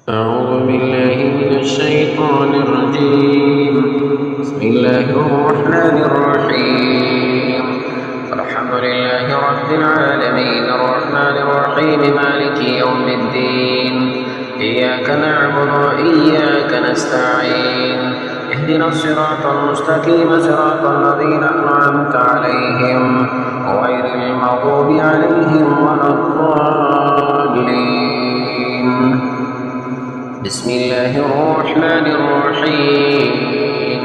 أعوذ بالله من الشيطان الرجيم. بسم الله الرحمن الرحيم. الحمد لله رب العالمين الرحمن الرحيم مالك يوم الدين. إياك نعبد وإياك نستعين. اهدنا الصراط المستقيم صراط الذين أنعمت عليهم غير المغضوب عليهم ولا الضالين. بسم الله الرحمن الرحيم.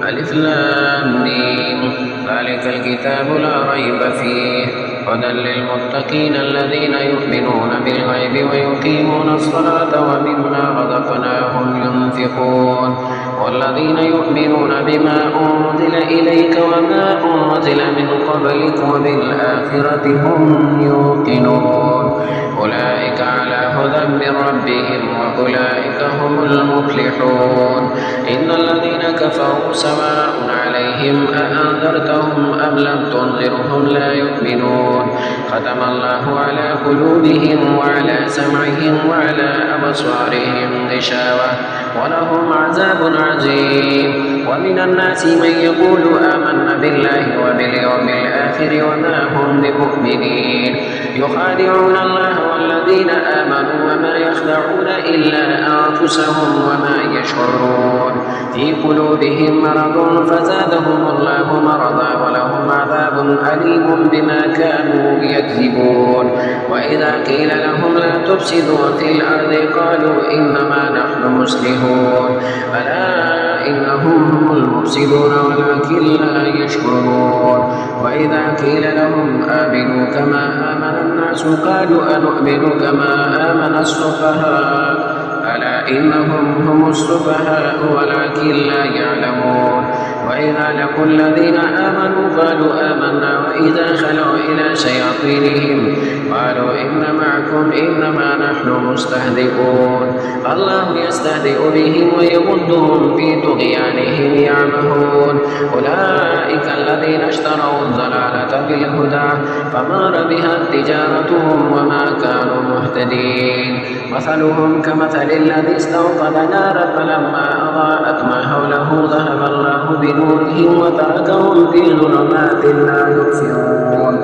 ألف لام ميم. ذلك الكتاب لا ريب فيه هدى للمتقين الذين يؤمنون بالغيب ويقيمون الصلاة ومما رزقناهم ينفقون والذين يؤمنون بما أنزل إليك وما أنزل من قبلك وبالآخرة هم يوقنون أولئك على هدى من ربهم وأولئك هم المفلحون. إن الذين كفروا سواء عليهم أأنذرتهم أم لم تنذرهم لا يؤمنون. ختم الله على قلوبهم وعلى سمعهم وعلى أبصارهم غشاوة ولهم عذاب عظيم. ومن الناس من يقول آمنا بالله وباليوم الآخر وما هم بمؤمنين يخادعون الله والذين آمنوا وما يخدعون إلا أنفسهم وما يشعرون. في قلوبهم مرض فزادهم الله مرضا ولهم عذاب أليم بما كانوا يكذبون. وإذا قيل لهم لا تفسدوا في الأرض قالوا إنما نحن مصلحون ألا إنهم هم المفسدون ولكن لا يشعرون. وإذا قيل لهم آمنوا كما آمن الناس قالوا أنؤمن كما آمن السفهاء ألا إنهم هم السفهاء ولكن لا يعلمون. وإذا لقوا الذين آمنوا قالوا آمنا وإذا خلوا إلى شياطينهم قالوا إن معكم إنما نحن مستهزئون. الله يستهزئ بهم ويمدهم في طغيانهم يعمهون. أولئك الذين اشتروا الضلالة بالهدى فما ربحت تجارتهم وما كانوا مهتدين. مثلهم كمثل الذي استوقد نارا فلما أضاءت ما حوله ذهب الله بنورهم وتركهم في ظلمات لا يبصرون.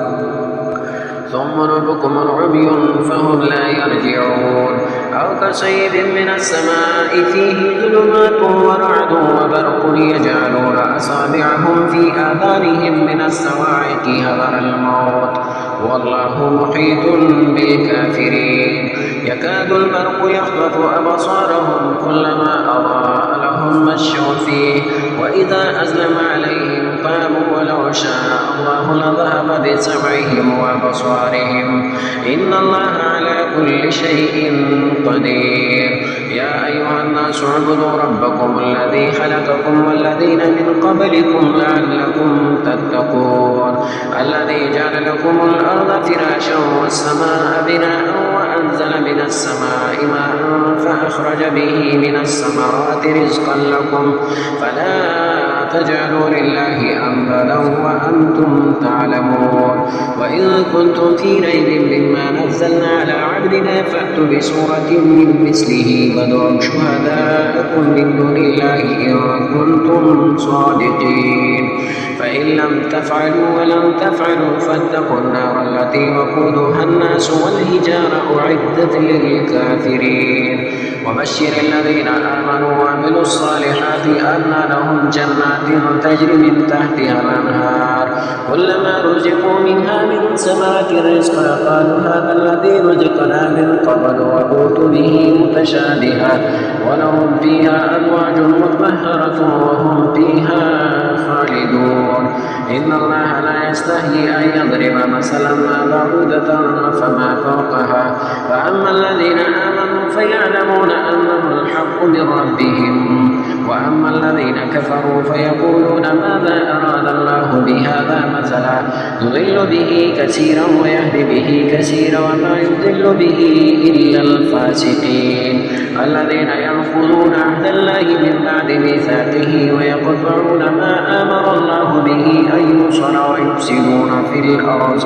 ثم بكم عمي فهم لا يرجعون. أو كصيب من السماء فيه ظلمات ورعد وبرق يجعلون أصابعهم في آذانهم من الصواعق حذر الموت والله محيط بالكافرين. يكاد البرق يخطف أبصارهم كلما أضاء لهم مشوا فيه وإذا أظلم عليهم قاموا ولو شاء الله لذهب بسمعهم وأبصارهم إن الله على كل شيء قدير. يا أيها الناس اعبدوا ربكم الذي خلقكم والذين من قبلكم لعلكم تتقون. الذي جعل لكم الأرض فراشا والسماء بناء وأنزل من السماء ماء فأخرج به من الثمرات رزقا لكم فلا تجعلوا لله أندادا وأنتم تعلمون. وإن كنتم في ريب مما نزلنا على عبدنا فأتوا بسورة من مثله وادعوا شهداءكم من دون الله إن كنتم صادقين. فإن لم تفعلوا ولن تفعلوا فاتقوا النار التي وقودها الناس والحجارة أعدت للكافرين. وبشر الذين آمنوا وعملوا الصالحات أن لهم جنات تجري من تحتها الأنهار كلما رزقوا منها من ثمرة رزقا قالوا هذا الذي رزقنا من قبل وأوتوا به متشابها ولهم فيها أزواج مطهرة وهم فيها خالدون. إن الله لا يستحيي أن يضرب مثلا ما بعوضة فما فوقها فأما الذين آمنوا فيعلمون أنه الحق من ربهم وأما الذين كفروا فيقولون ماذا أراد الله بهذا مثلا يضل به كثيرا ويهدي به كثيرا وما يضل به إلا الفاسقين. الذين ينقضون عهد الله من بعد ميثاقه ويقطعون ما أمر الله به أن يوصل ويفسدون في الأرض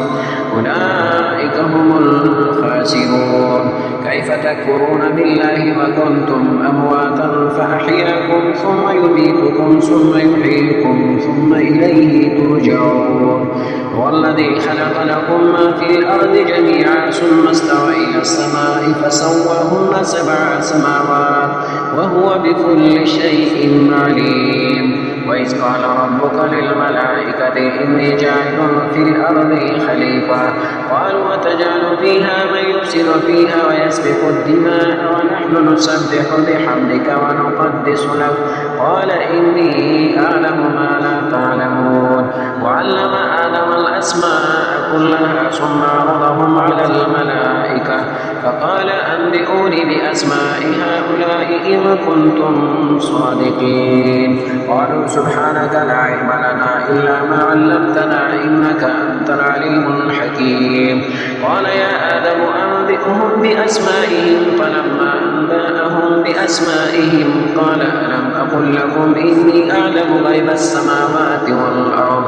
أولئك هم الخاسرون. كيف تكفرون بالله وكنتم أمواتا فأحياكم ثم يميتكم ثم يحييكم ثم إليه ترجعون. هو الذي خلق لكم ما في الأرض جميعا ثم استوى إلى السماء فسواهن 7 سماوات وهو بكل شيء عليم. وإذ قال ربك للملائكة إني جاعل في الأرض خليفة قالوا أتجعل فيها من يفسد فيها ويسفك الدماء ونحن نسبح بحمدك ونقدس لك قال إني أعلم ما لا تعلمون. وعلم آدم الأسماء كلها ثم عرضهم على الملائكة فقال أنبئوني بأسماء هؤلاء إن كنتم صادقين. قالوا سبحانك لا علم لنا إلا ما علمتنا إنك أنت العليم الحكيم. قال يا آدم أنبئهم بأسمائهم فلما أنبأهم بأسمائهم قال ألم أقل لكم إني أعلم غيب السماوات والأرض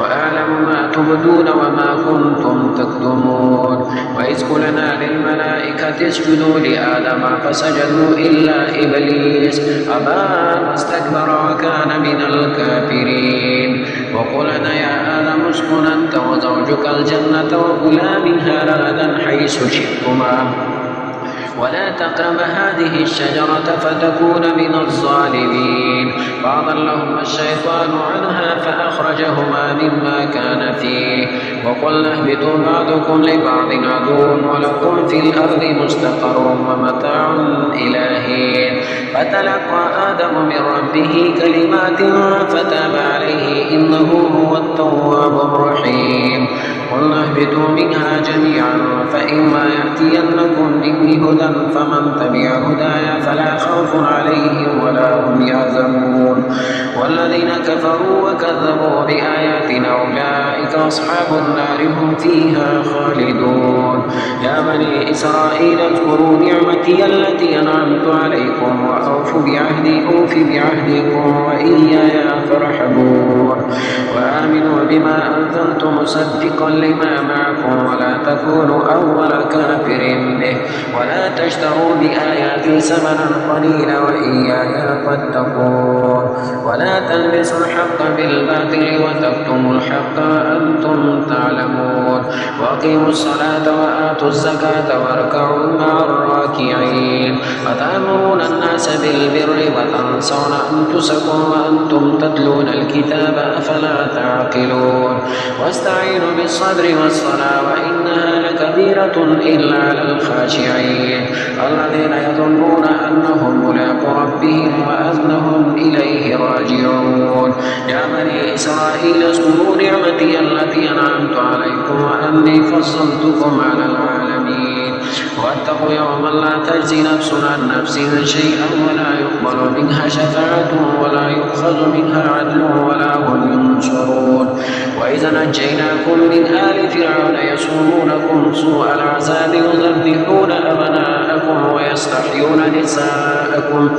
وأعلم ما تبدون وما كنتم تكتمون. وإذ قلنا للملائكة اسجدوا لآدم فسجدوا إلا إبليس أبى واستكبر وكان من الكافرين. وقلنا يا آدم اسكن أنت وزوجك الجنة وكلا منها رغدا حيث شئتما ولا تقرب هذه الشجرة فتكون من الظالمين. فأضلهما الشيطان عنها فأخرجهما مما كان فيه وقلنا اهبطوا بعضكم لبعض عدو ولكم في الأرض مستقر ومتاع إلى حين. فتلقى آدم من ربه كلمات فتاب عليه إنه هو التواب الرحيم. قلنا اهبطوا منها جميعا فإما يأتينكم مني هدى فمن تبع هدايا فلا خوف عليهم ولا هم يحزنون. والذين كفروا وكذبوا بآياتنا أولئك أصحاب النار هم فيها خالدون. يا بني إسرائيل اذكروا نعمتي التي أنعمت عليكم وأوفوا بعهدي أوف بعهدكم وإياي فارحبون. وآمنوا بما أنزلت مصدقا لما معكم ولا تكونوا أول كافر به ولا تشتروا بآياتي ثمنا قليلا وإياي فاتقون. ولا تلبسوا الحق بالباطل وتكتموا الحق وأنتم تعلمون. وأقيموا الصلاة وآتوا الزكاة واركعوا مع الراكعين. أتأمرون الناس بالبر وتنسون أنفسكم وأنتم تتلون الكتاب أفلا تعقلون. واستعينوا بالصبر والصلاة وإنها لكبيرة إلا على الخاشعين الذين يظنون أنهم ملاقو ربهم وأنهم إليه راجعون. يا بني إسرائيل اذكروا نعمتي التي أنعمت عليكم وأني فضلتكم على العالمين. واتقوا يوما لا تجزي نفس عن نفس شيئا ولا يقبل منها شفاعة ولا يؤخذ منها عدل ولا هم ينصرون. وإذا نجيناكم من آل فرعون يسومونكم سوء العذاب يذبحون أبناءكم ويستحيون نساءكم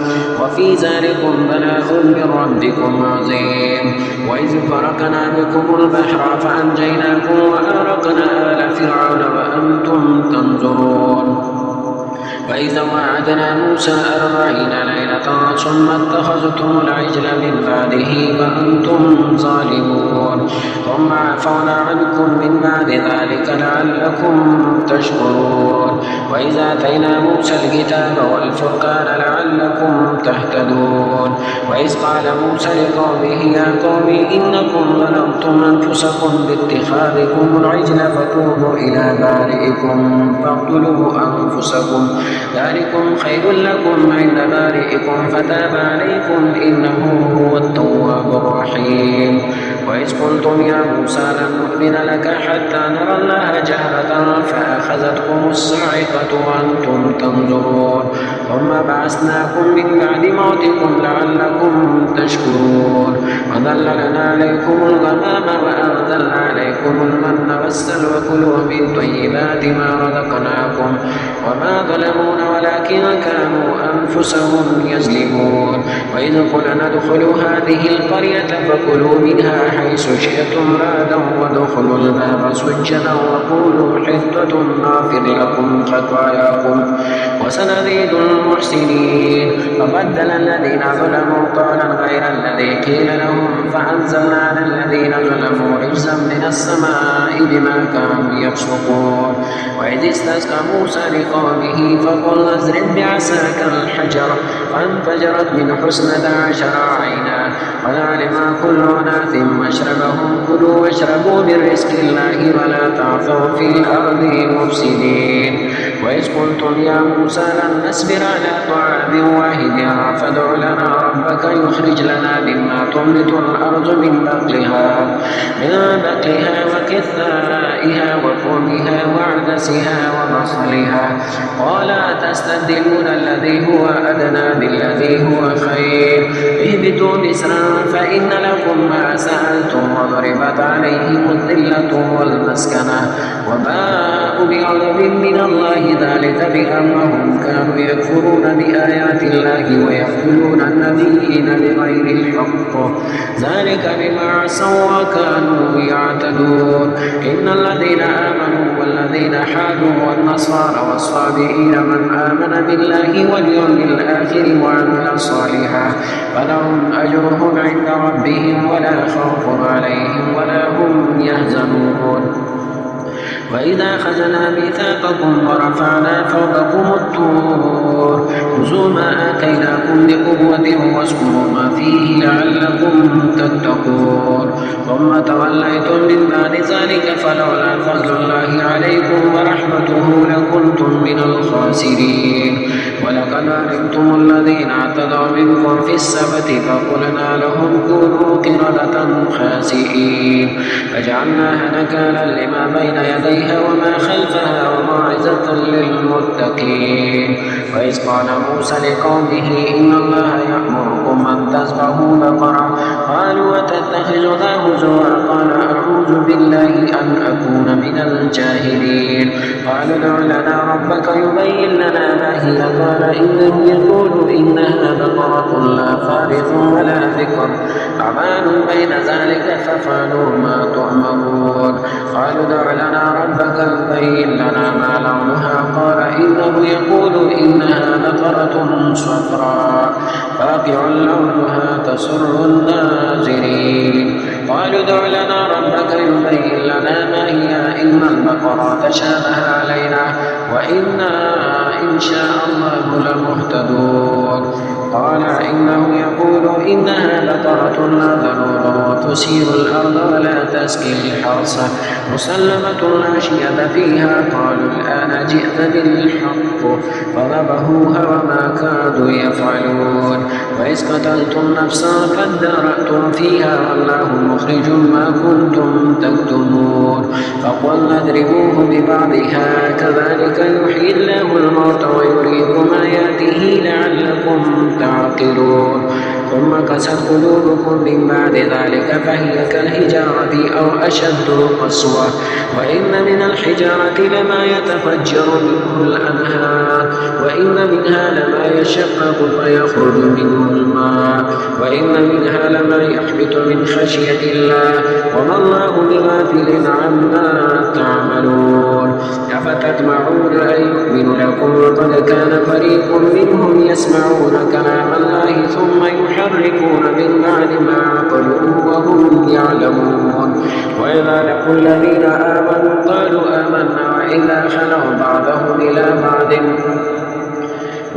وفي ذلكم بلاء من ربكم عظيم. وإذ فرقنا بكم البحر فأنجيناكم وأغرقنا آل فرعون وأنتم تنظرون. وإذا وعدنا موسى 40 ليلة ثم اتخذتم العجل من بعده وأنتم ظالمون. ثم عفونا عنكم من بعد ذلك لعلكم تشكرون. وإذا آتينا موسى الكتاب والفرقان لعلكم تهتدون. وإذ قال موسى لقومه يا قوم إنكم ظلمتم أنفسكم باتخاذكم العجل فتوبوا إلى بارئكم فاقتلوا أنفسكم ذلكم خير لكم عند بارئكم فتاب عليكم إنه هو التواب الرحيم. وإذ قلتم يا موسى لن نؤمن لك حتى نرى الله جهرة فأخذتكم الصاعقة وأنتم تنظرون. ثم بعثناكم من بعد موتكم لعلكم تشكرون. وذللنا عليكم الغمام وأنزلنا عليكم المن والسلوى كلوا من طيبات ما رزقناكم وما ظلمونا ولكن كانوا أنفسهم يظلمون. وإذ قلنا ادخلوا هذه القرية فكلوا منها حيث شئتم رغدا وادخلوا الباب سجدا وقولوا حطة نغفر لكم خطاياكم وسنزيد المحسنين. فبدل الذين ظلموا قولا غير الذي قيل لهم فأنزلنا على الذين ظلموا رجزا من السماء بما كانوا يفسقون. وإذ استسقى موسى لقومه فقل اضرب بعصاك الحجر فانفجرت منه 12 عينا قد علم كل أناس مشربهم كلوا واشربوا من رزق الله ولا تعثوا في الأرض مفسدين. وإذ قلتم يا موسى لن نصبر على طعام واحد فادع لنا ربك يخرج لنا مما تنبت الأرض من بقلها وكثائها وفومها وعدسها وبصلها قال أتستبدلون الذي هو أدنى بالذي هو خير اهبطوا مصرا فإن لكم ما سألتم وضربت عليهم الذلة والمسكنة وباءوا بغضب من الله ذلك بأنهم كانوا يكفرون بآيات الله ويقتلون النبيين بغير الحق ذلك بما عصوا وكانوا يعتدون. إن الذين آمنوا والذين حادوا والنصارى والصابئين من آمن بالله واليوم الآخر وعمل صالحا فلهم أجرهم عند ربهم ولا خوف عليهم ولا هم يحزنون. وإذا أخذنا ميثاقكم ورفعنا فوقكم الطور خذوا ما آتيناكم بقوة واذكروا ما فيه لعلكم تتقون. ثم توليتم من بعد ذلك فلولا فضل الله عليكم ورحمته لكنتم من الخاسرين. ولقد علمتم الذين اعتدوا منكم في السبت فقلنا لهم كونوا قردة خاسئين فجعلناها نكالا لما بين يديها وما خلفها وموعظة للمتقين. وإذ قال موسى لقومه إن الله يأمركم أن تذبحوا بقرة قالوا أتتخذنا هزوا قال أعوذ بالله أن أكون من الجاهلين. قالوا ادع لنا ربك يبين لنا ما هي قال إنهم يقولوا إنها بقرة لا فارض ولا بكر أعمال بين ذلك فافعلوا ما تؤمرون. قالوا ادع لنا ربك يبين لنا ما لونها قال إنه يقول إنها بقرة صفراء فاقع لونها تسر الناظرين. قالوا ادع لنا ربك يبين لنا ما هي إن البقرة تشابه علينا وإنا إن شاء الله لمهتدون. قال إنه يقول إنها بقرة لا ذلول تثير الأرض ولا تسقي الحرث مسلمة لا شية فيها قالوا الآن جئت بالحق فذبحوها وما كادوا يفعلون. وإذ قتلتم نفسا فادارأتم فيها والله مخرج ما كنتم تكتمون. فقلنا اضربوه ببعضها كذلك يحيي الله الموت ويريكم آياته لعلكم تعقلون. ثم قست قلوبكم من بعد ذلك فهي كالحجارة أو أشد قسوة وإن من الحجارة لما يتفجر منه الأنهار وإن منها لما يشقق فيخرج منه الماء وإن منها لما يحبط من خشية الله وما الله بغافل عما تعملون. أفتطمعون أن يؤمنوا لكم وقد كان فريق منهم يسمعون كلام الله ثم يحرفون من بعد ما عقلوه وهم يعلمون. وإذا لقوا الذين آمنوا قالوا آمنا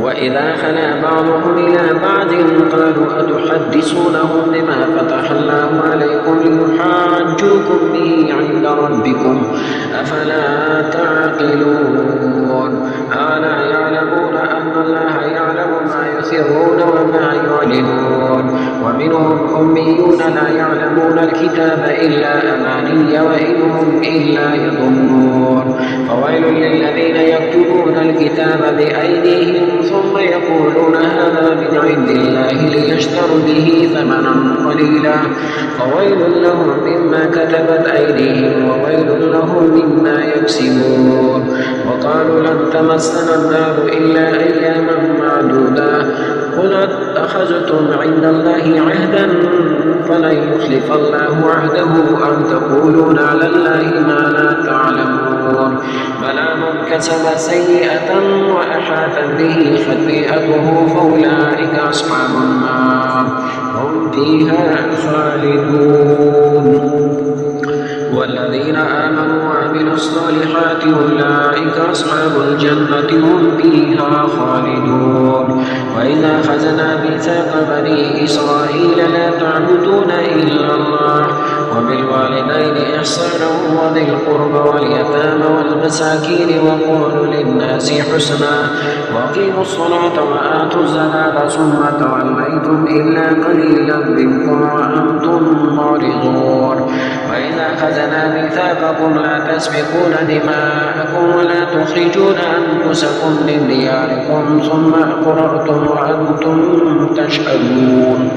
وإذا خلا بعضهم إلى بعض قالوا أتحدثونهم بما فتح الله عليكم ليحاجوكم به عند ربكم أفلا تعقلون. ألا يعلمون أن الله يعلم ما يسرون وما يعلنون. ومنهم أميون لا يعلمون الكتاب إلا أماني وإن هم إلا يظنون. فويل للذين يكتبون الكتاب بأيديهم ثم يقولون هذا من عند الله ليشتروا به ثمنا قليلا فويل لهم مما كتبت أيديهم وويل لهم مما يكسبون. وقالوا لن تمسنا النار إلا أياما معدودة اتخذتم عند الله عهدا فلن يخلف الله عهده أن تقولون على الله ما لا تعلمون. بلى من كسب سيئة وأحاطت به خطيئته فأولئك أصحاب النار هم فيها خالدون. والذين آمنوا وعملوا الصالحات أولئك أصحاب الجنة هم فيها خالدون. وإذا أخذنا ميثاق بني إسرائيل لا تعبدون إلا الله وبالوالدين إحسانا وذي القربى واليتامى والمساكين وقولوا للناس حسنا وأقيموا الصلاة وآتوا الزكاة ثم توليتم إلا قليلا منكم وأنتم معرضون. وإذا أخذنا ميثاقكم لا تسفكون دماءكم ولا تخرجون أنفسكم من دياركم ثم أقررتم وأنتم تشهدون.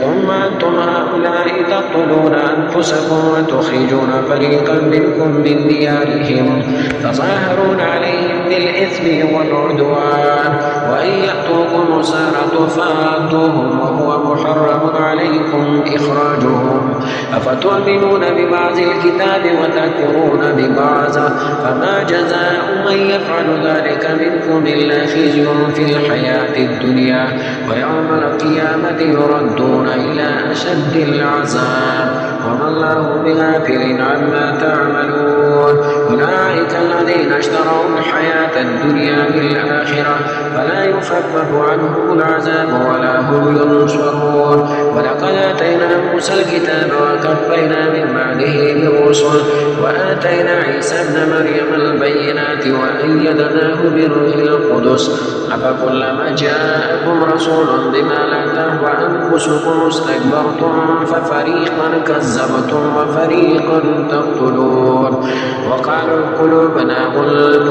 ثم أنتم هؤلاء تقتلون أنفسكم وتخرجون فريقا منكم من ديارهم تظاهرون عليهم بالإثم والعدوان وإن يأتوكم أسارى فآتوهم وهو محرم عليكم إخراجهم أفتؤمنون ببعض الكتاب وتكفرون ببعض فما جزاء من يفعل ذلك منكم إلا خزي في الحياة الدنيا ويوم القيامة يردون إلى أشد العذاب وما الله بغافل عما تعملون. أولئك الذين اشتروا الحياة الدنيا بالآخرة فلا يخفف عنهم العذاب ولا هم ينصرون. ولقد آتينا موسى الكتاب وكفينا من بعده بالرسل وآتينا عيسى ابن مريم البينات وأيدناه بروح القدس أفكلما جاءكم رسول بما لا تهوى أنفسكم استكبرتم ففريقا كذبتم وفريقا تقتلون. وقالوا قلوبنا غلف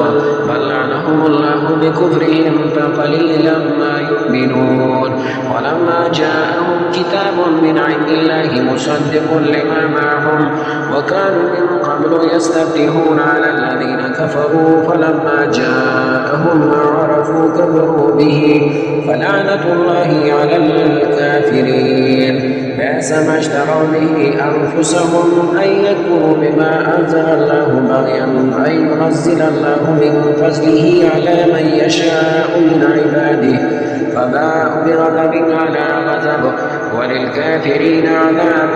بل لعنهم الله بكفرهم فقليلا ما يؤمنون. ولما جاءهم كتاب من عند الله مصدق لما معهم وكانوا من قبل يستفتحون على الذين كفروا فلما جاءهم ما عرفوا كفروا به فلعنة الله على الكافرين. بئس ما اشتروا به أنفسهم أن يكفروا بما أنزل الله بغيا أن ينزل الله من فضله على من يشاء من عباده فباءوا بغضب على غضب وللكافرين عذاب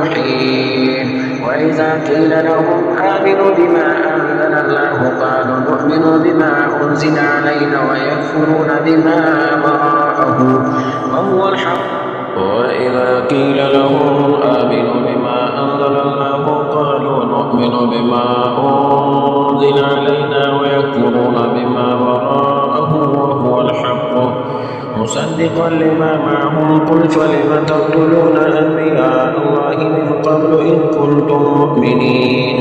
محين. وإذا قيل لهم آمنوا بما أنزل الله قالوا نؤمن بما أنزل علينا ويكفرون بما وراءه وهو الحق. وإذا قيل لهم آمنوا بما أنزل الله قالوا نؤمن بما أنزل علينا ويكفرون بما وراءه وهو الحق مصدقا لما معهم قل فلم تقتلون أنبياء الله من قبل إن كنتم مؤمنين.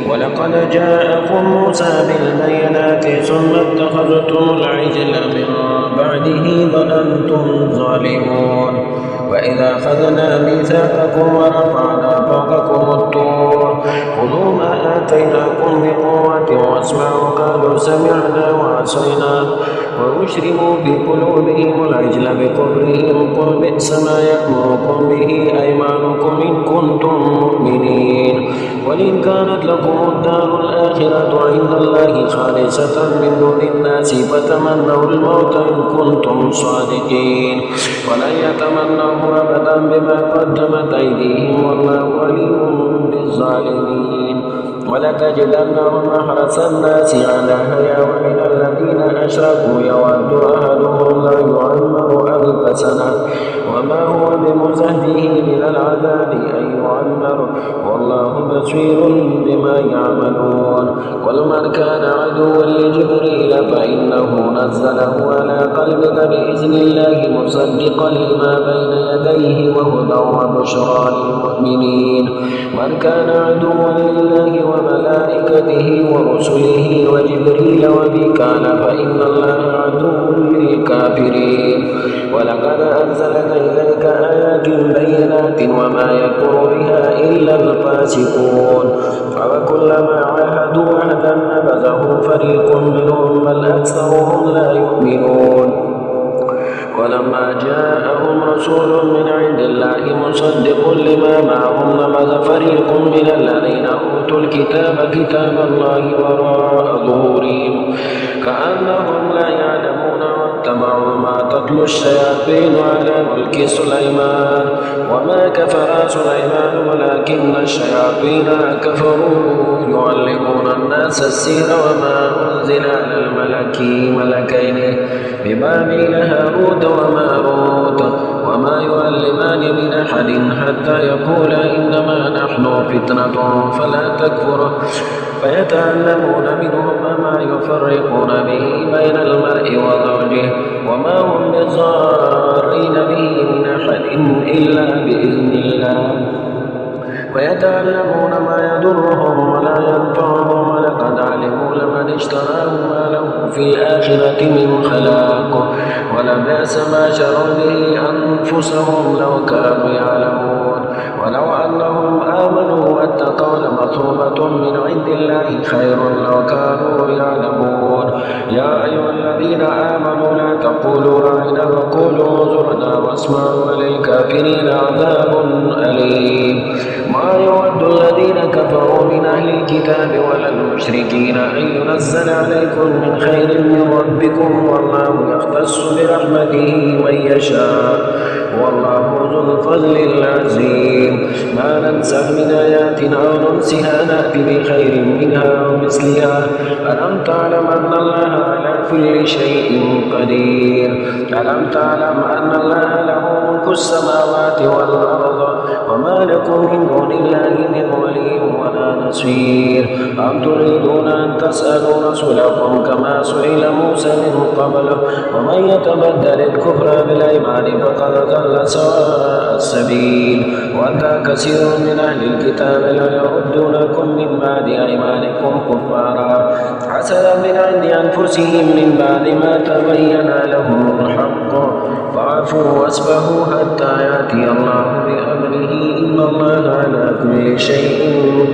ولقد جاءكم موسى بالبينات ثم اتخذتم العجل من بعده وأنتم ظالمون. وإذا أخذنا ميثاقكم ورفعنا فوقكم الطور خذوا ما آتيناكم بقوة واسمعوا قالوا سمعنا وعصينا وأشربوا في قلوبهم العجل بكفرهم قل بئس ما يأمركم به أيمانكم إن كنتم مؤمنين. وإن كانت لكم الدار الآخرة عند الله خالصة من دون الناس فتمنوا الموت إن كنتم صادقين ولن يتمنوا أبدا بما قدمت أيديهم والله عليم بالظالمين. ولتجدنهم أحرص الناس على حياة ومن الذين أشركوا يود أحدهم لا يعمر ألف سنة وما هو بمزهده من العذاب أن يعمر والله بصير بما يعملون. قل من كان عدوا لجبريل فإنه نزله على قلبك بإذن الله مصدقا لما بين يديه وهدى وبشرى للمؤمنين. من كان عدوا لله وملائكته ورسله وجبريل وميكال فإن الله عدو للكافرين. ولقد أنزلنا إليك آيات بينات وما يكفر بها إلا الفاسقون. فكلما عاهدوا عهدا نبذه فريق منهم بل أكثرهم لا يؤمنون. ولما جاءهم رسول من عند الله مصدق لما معهم نبذ فريق من الذين أوتوا الكتاب كتاب الله وراء ظهورهم كأنهم لا يعلمون واتبعوا ما تتلو الشياطين على ملك سليمان وما كفر سليمان ولكن الشياطين كفروا يعلمون الناس السحر وما أنزل على الملكين ببابل هاروت وماروت وما يعلمان من أحد حتى يقولا إنما نحن فتنة فلا تكفر فيتعلمون منهما ما يفرقون به بين المرء وزوجه وما هم بضارين به من أحد إلا بإذن الله ويتعلمون ما يضرهم ولا ينفعهم ولقد علموا لمن اشتراه ما له في الآخرة من خلاق ولبئس ما شروا به أنفسهم لو كانوا يعلمون ولو أنهم آمنوا واتقوا لمثوبة من عند الله خير لو كانوا يعلمون يا أيها الذين آمنوا لا تقولوا راعنا وقولوا انظرنا واسمعوا وللكافرين عذاب أليم ما يود الذين كفروا من أهل الكتاب ولا المشركين أن ينزل عليكم من خير من ربكم والله يختص برحمته من يشاء والله ذو الفضل العظيم ما ننسخ من آيات أو ننسها نأتي بخير منها ومثلها ألم تعلم أن الله على كل شيء قدير ألم تعلم أن الله له ملك السماوات والأرض وما لكم من دون الله من ولي ولا نصير أم تريدون أن تسألوا رسولكم كما سئل موسى من قبل ومن يتبدل الكفر بالإيمان فقد ضل سواء السبيل وأتى كثير من أهل الكتاب لا يردونكم من بعد أيمانكم كفارا حسدا من عند أنفسهم من بعد ما تبين لهم الحق فاعفوا واصفحوا حتى يأتي الله بأمره إن الله على كل شيء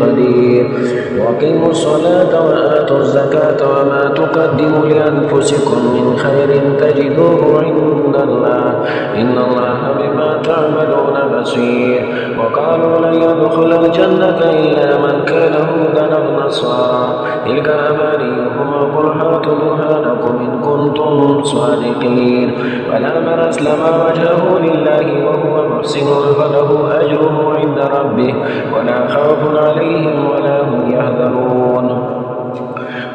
قدير وأقيموا الصلاة وآتوا الزكاة وما تقدموا لأنفسكم من خير تجدوه عند الله إن الله بما تعملون بصير وقالوا لن يدخل الجنة إلا من كان هودا أو نصارى تلك أمانيهم قل هاتوا برهانكم إن كنتم صادقين فلا من أسلم وجهه لله وهو محسن فله أجره عند ربه ولا خوف عليهم ولا هم يحزنون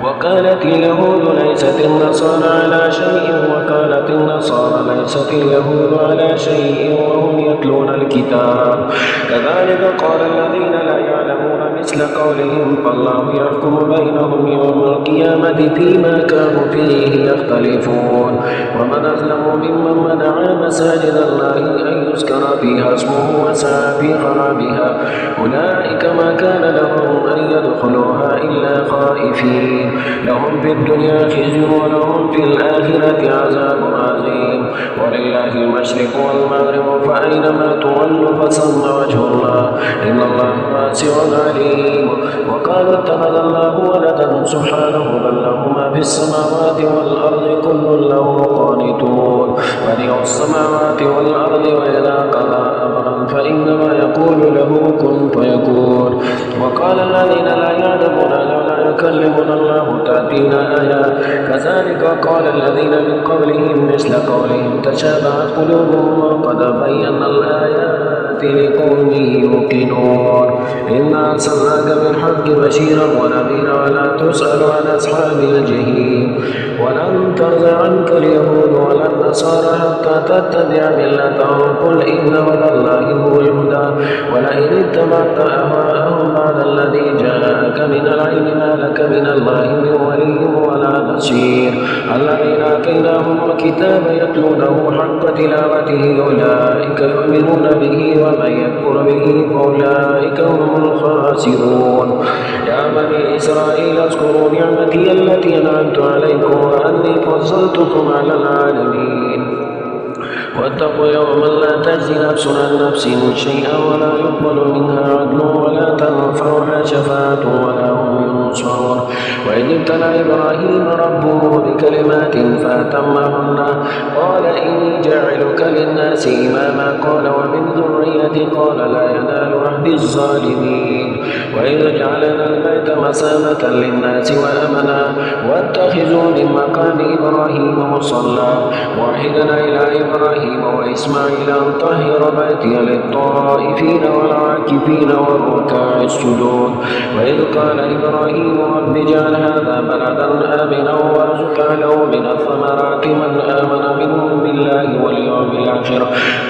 وقالت اليهود ليست النصارى على شيء وقالت النصارى ليست اليهود على شيء وهم يتلون الكتاب كذلك قال الذين لا يعلمون مثل قولهم فالله يحكم بينهم يوم القيامة فيما كانوا فيه يختلفون ومن أظلم ممن منع مساجد الله أن يذكر فيها اسمه وسعى في خرابها أولئك ما كان لهم أن يدخلوها إلا خائفين لهم في الدنيا خزي ولهم في الآخرة عذاب عظيم ولله المشرق والمغرب فأينما تولوا فثم وجه الله إن الله واسع عليم وقالوا اتخذ الله ولدا سبحانه بل له ما في السماوات والأرض كل له قانتون بديع السماوات والأرض وإذا قضى أمرا فإنما يقول له كن فيكون وقال الذين لا يعلمون لولا يكلمنا الله تأتينا آيات كذلك قال الذين من قبلهم مثل قولهم تشابهت قلوبهم وقد بينا الآيات لقوم يوقنون إنا أرسلناك بالحق بشيرا ونذيرا ولا تسأل عن أصحاب الجحيم ولن ترضى عنك اليهود ولا النصارى حتى تتبع ملتهم قل إن هدى الله هو الهدى ولئن اتبعت أهواءهم بعد الذي جاءك من العلم ما لك من الله من ولي ولا نصير الذين آتيناهم الكتاب يتلونه حق تلاوته أولئك يؤمنون به ومن يكفر به فأولئك هم الخاسرون يا بني إسرائيل اذكروا نعمتي التي أنعمت عليكم وأني فضلتكم على العالمين واتقوا يوما لا تجزي نفس عن نفس شيئا ولا يقبل منها عدل ولا تنفعها شفاعة ولا هم ينصرون وإذ ابتلى إبراهيم ربه بكلمات فأتمهن قال إني جاعلك للناس إماما قال ومن ذريتي قال لا ينال عهد الظالمين وإذ جعلنا البيت مسامة للناس وأمنا واتخذوا من مقام إبراهيم مصلى وعهدنا إلى إبراهيم وإسماعيل أن طهر بيتي للطائفين والعاكفين والركع السجود وإذ قال إبراهيم رب اجعل هذا بلدا آمنا وارزق أهله من الثمرات من آمن منهم بالله واليوم الآخر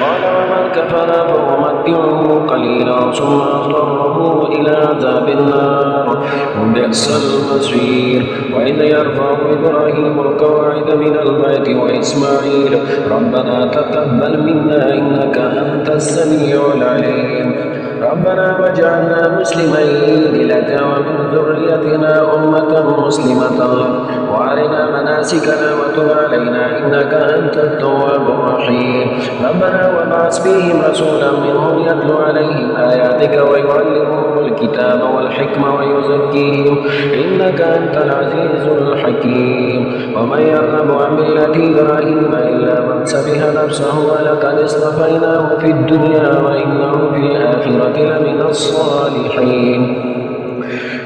قال ومن كفر فأمتعه قليلا ثم أضطره إلى عذاب النار وبئس المصير وإذ يرفع إبراهيم القواعد من البيت وإسماعيل ربنا تقبل منا إنك أنت السميع العليم ربنا واجعلنا مسلمين لك ومن ذريتنا أمة مسلمة لك وأرنا مناسكنا وتب علينا إنك أنت التواب الرحيم ربنا وابعث فيهم رسولا منهم يتلو عليهم آياتك ويعلمهم الكتاب والحكمة ويزكيهم إنك أنت العزيز الحكيم ومن يرغب عن ملة إبراهيم إلا من سفه نفسه ولقد اصطفيناه في الدنيا وإنه في الآخرة لمن الصالحين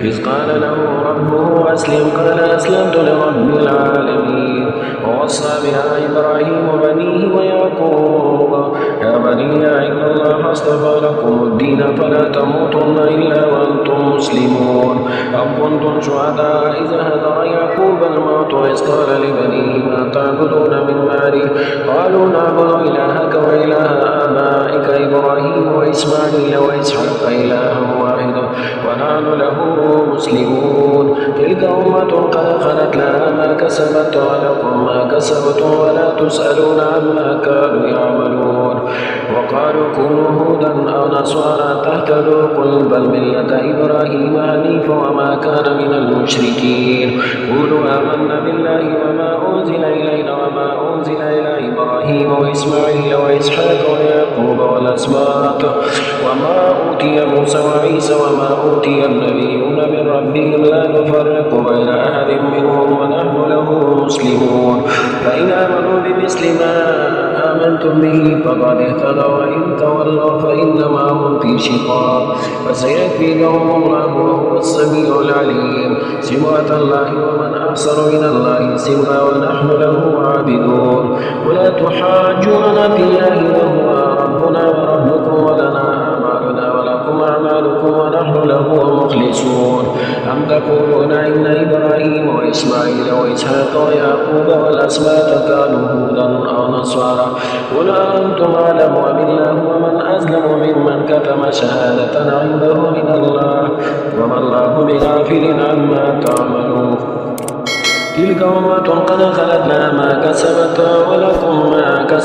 إذ قال له ربه أسلم قال أسلمت لرب العالمين ووصى بها إبراهيم بنيه ويعقوب يا بني إن الله اصطفى لكم الدين فلا تموتن إلا وأنتم مسلمون أم كنتم شهداء إذ حضر يعقوب الموت إذ قال لبنيه ما تعبدون من بعدي قالوا نعبد إلهك وإله آبائك إبراهيم وإسماعيل وإسحاق إلها واحدا ونحن له مسلمون تلك أمة قد خلت لها ما كسبت ولكم ما كسبتم ولا تسألون عما كانوا يعملون وقالوا كونوا هودا أو نصارى تهتدوا قل بل ملة إبراهيم حنيفا وما كان من المشركين قولوا آمنا بالله وما أنزل إلينا وما أنزل إلى إبراهيم وإسماعيل وإسحاق ويعقوب والأسباط وما أوتي موسى وعيسى وما أوتي النبيون من ربهم لا نفرق بين أحد منهم ونحن له مسلمون فإن آمنوا بمثل ما آمنتم به فقد اهتدوا وإن تولوا فإنما هم في شقاق فسيكفيكهم الله وهو السميع العليم صبغة الله ومن أحسن من الله صبغة ونحن له عابدون ولا تحاجون في الله وهو ربنا وربكم ولنا أعمالنا ولكم أعمالكم ونحن له مخلصون أم تقولون إن إبراهيم وإسماعيل وإسحاق ويعقوب والأسباط كانوا هودا أو نصارى قل أنتم أعلم أم الله ومن أظلم ممن كتم شهادة عنده من الله وما الله بغافل عما تعملون تلك أمة قد خلت لها ما كسبت ولكم ما كسبتم